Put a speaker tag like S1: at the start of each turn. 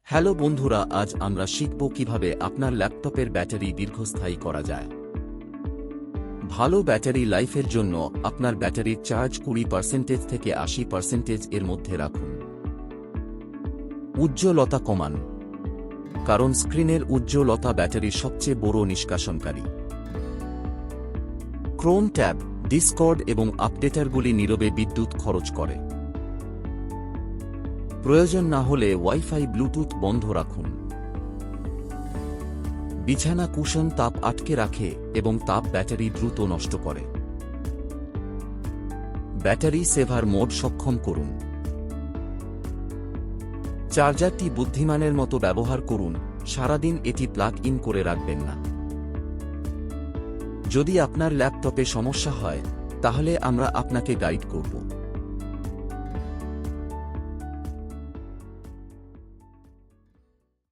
S1: Hello বন্ধুরা, আজ আমরা শিখব কিভাবে আপনার ল্যাপটপের ব্যাটারি দীর্ঘস্থায়ী করা যায়। ভালো ব্যাটারি লাইফের জন্য আপনার ব্যাটারির চার্জ 20% থেকে 80% এর মধ্যে রাখুন। উজ্জ্বলতা কমান, কারণ স্ক্রিনের উজ্জ্বলতা ব্যাটারির সবচেয়ে বড় নিষ্কাশনকারী। ক্রোম ট্যাব, ডিসকর্ড এবং আপডেটারগুলি নীরবে বিদ্যুৎ খরচ করে। প্রয়োজন না হলে ওয়াইফাই ব্লুটুথ বন্ধ রাখুন। বিছানা কুশন তাপ আটকে রাখে এবং তাপ ব্যাটারি দ্রুত নষ্ট করে। ব্যাটারি সেভার মোড সক্ষম করুন। চার্জারটি বুদ্ধিমানের মতো ব্যবহার করুন, সারাদিন এটি প্লাগ ইন করে রাখবেন না। যদি আপনার ল্যাপটপে সমস্যা হয়, তাহলে আমরা আপনাকে গাইড করব।